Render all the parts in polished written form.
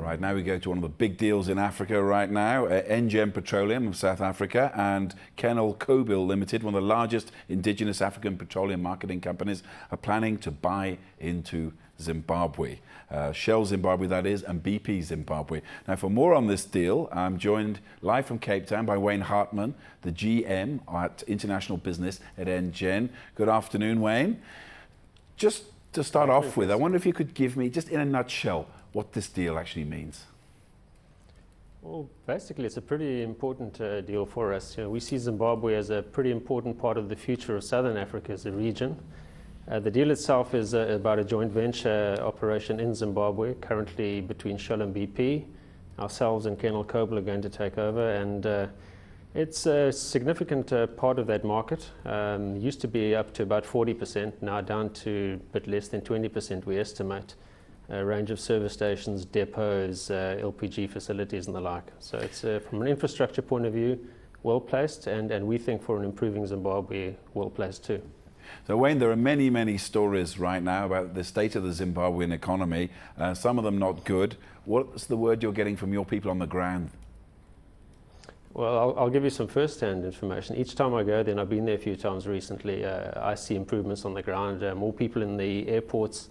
Right, now we go to one of the big deals in Africa right now. Engen Petroleum of South Africa and Kenil Kobil Limited, one of the largest indigenous African petroleum marketing companies, are planning to buy into Zimbabwe. Shell Zimbabwe, that is, and BP Zimbabwe. Now, for more on this deal, I'm joined live from Cape Town by Wayne Hartmann, the GM at International Business at Engen. Good afternoon, Wayne. Just to start off with, I wonder if you could give me, just in a nutshell, what this deal actually means. Well, basically, it's a pretty important deal for us. We see Zimbabwe as a pretty important part of the future of Southern Africa as a region. The deal itself is about a joint venture operation in Zimbabwe, currently between Shell and BP. Ourselves and Kenil Kobil are going to take over, and it's a significant part of that market. Used to be up to about 40%, now down to a bit less than 20%, we estimate. A range of service stations, depots, LPG facilities and the like. So it's from an infrastructure point of view, well placed, and we think for an improving Zimbabwe, well placed too. So Wayne, there are many, many stories right now about the state of the Zimbabwean economy, some of them not good. What's the word you're getting from your people on the ground? Well, I'll give you some first-hand information. Each time I go there, and I've been there a few times recently, I see improvements on the ground, more people in the airports,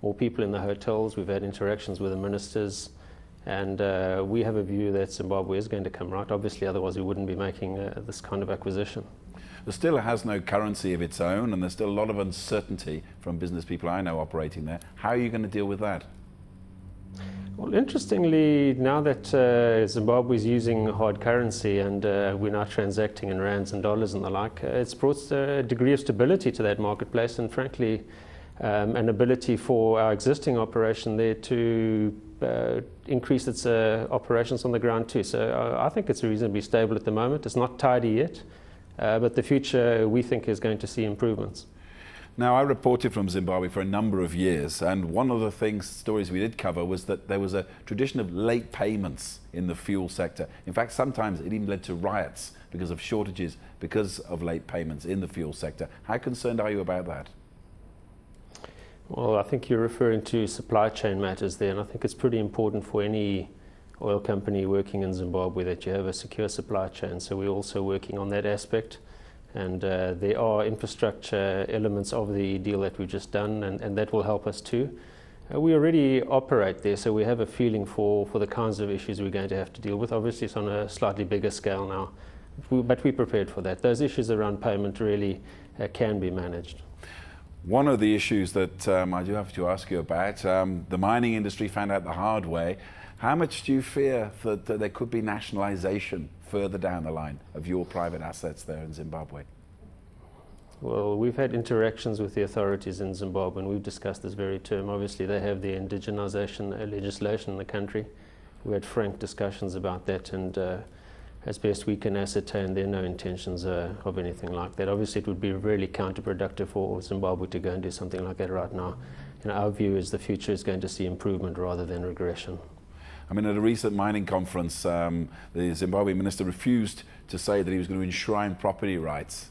more people in the hotels. We've had interactions with the ministers, and we have a view that Zimbabwe is going to come right. Obviously, otherwise we wouldn't be making this kind of acquisition. It still has no currency of its own, and there's still a lot of uncertainty from business people I know operating there. How are you going to deal with that? Well, interestingly, now that Zimbabwe is using hard currency and we're now transacting in rands and dollars and the like, it's brought a degree of stability to that marketplace, and frankly, an ability for our existing operation there to increase its operations on the ground too. So I think it's reasonably stable at the moment. It's not tidy yet, but the future we think is going to see improvements. Now, I reported from Zimbabwe for a number of years, and one of the stories we did cover was that there was a tradition of late payments in the fuel sector. In fact, sometimes it even led to riots because of shortages, because of late payments in the fuel sector. How concerned are you about that? Well, I think you're referring to supply chain matters there, and I think it's pretty important for any oil company working in Zimbabwe that you have a secure supply chain. So we're also working on that aspect, and there are infrastructure elements of the deal that we've just done, and that will help us too. We already operate there, so we have a feeling for the kinds of issues we're going to have to deal with. Obviously, it's on a slightly bigger scale now, but we're prepared for that. Those issues around payment really can be managed. One of the issues that I do have to ask you about, the mining industry found out the hard way. How much do you fear that there could be nationalization further down the line of your private assets there in Zimbabwe? Well, we've had interactions with the authorities in Zimbabwe, and we've discussed this very term. Obviously, they have the indigenization legislation in the country. We had frank discussions about that, and as best we can ascertain, there are no intentions of anything like that. Obviously, it would be really counterproductive for Zimbabwe to go and do something like that right now. Our view is the future is going to see improvement rather than regression. I mean, at a recent mining conference, the Zimbabwe minister refused to say that he was going to enshrine property rights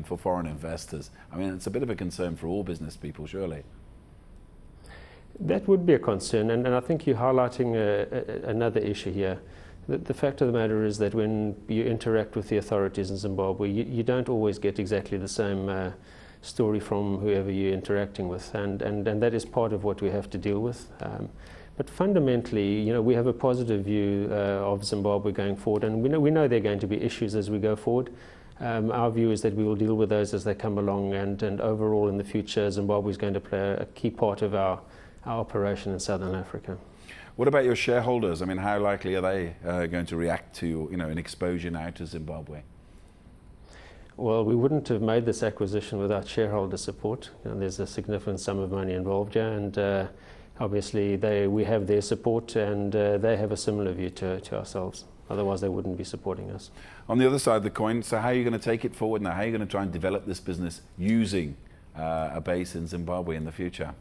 for foreign investors. I mean, it's a bit of a concern for all business people, surely. That would be a concern, and I think you're highlighting another issue here. The fact of the matter is that when you interact with the authorities in Zimbabwe, you don't always get exactly the same story from whoever you're interacting with, and that is part of what we have to deal with. But fundamentally, we have a positive view of Zimbabwe going forward, and we know there are going to be issues as we go forward. Our view is that we will deal with those as they come along, and overall in the future, Zimbabwe is going to play a key part of our operation in Southern Africa. What about your shareholders? I mean, how likely are they going to react to an exposure now to Zimbabwe? Well, we wouldn't have made this acquisition without shareholder support. There's a significant sum of money involved here, and obviously we have their support, and they have a similar view to ourselves. Otherwise, they wouldn't be supporting us. On the other side of the coin, so how are you going to take it forward now? How are you going to try and develop this business using a base in Zimbabwe in the future?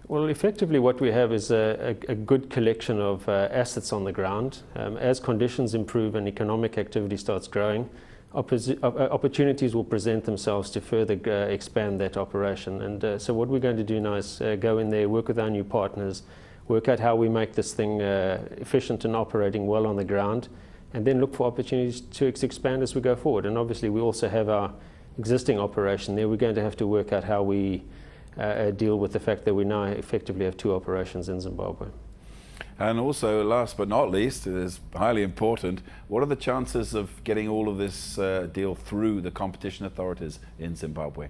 Well, effectively what we have is a good collection of assets on the ground. As conditions improve and economic activity starts growing, opportunities will present themselves to further expand that operation. And so what we're going to do now is go in there, work with our new partners, work out how we make this thing efficient and operating well on the ground, and then look for opportunities to expand as we go forward. And obviously we also have our existing operation there. We're going to have to work out how we deal with the fact that we now effectively have 2 operations in Zimbabwe. And also, last but not least, it is highly important, what are the chances of getting all of this deal through the competition authorities in Zimbabwe?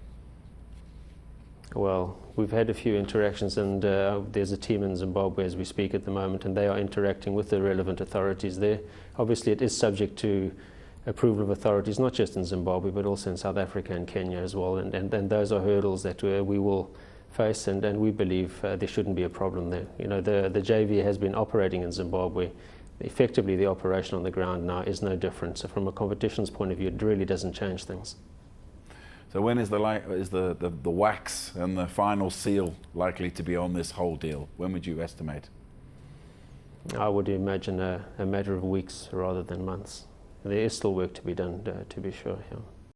Well, we've had a few interactions, and there's a team in Zimbabwe as we speak at the moment, and they are interacting with the relevant authorities there. Obviously, it is subject to approval of authorities, not just in Zimbabwe, but also in South Africa and Kenya as well. And those are hurdles that we will face, and we believe there shouldn't be a problem there. You know, the JV has been operating in Zimbabwe. Effectively, the operation on the ground now is no different. So from a competition's point of view, it really doesn't change things. So when is the wax and the final seal likely to be on this whole deal? When would you estimate? I would imagine a matter of weeks rather than months. There is still work to be done, to be sure. Yeah.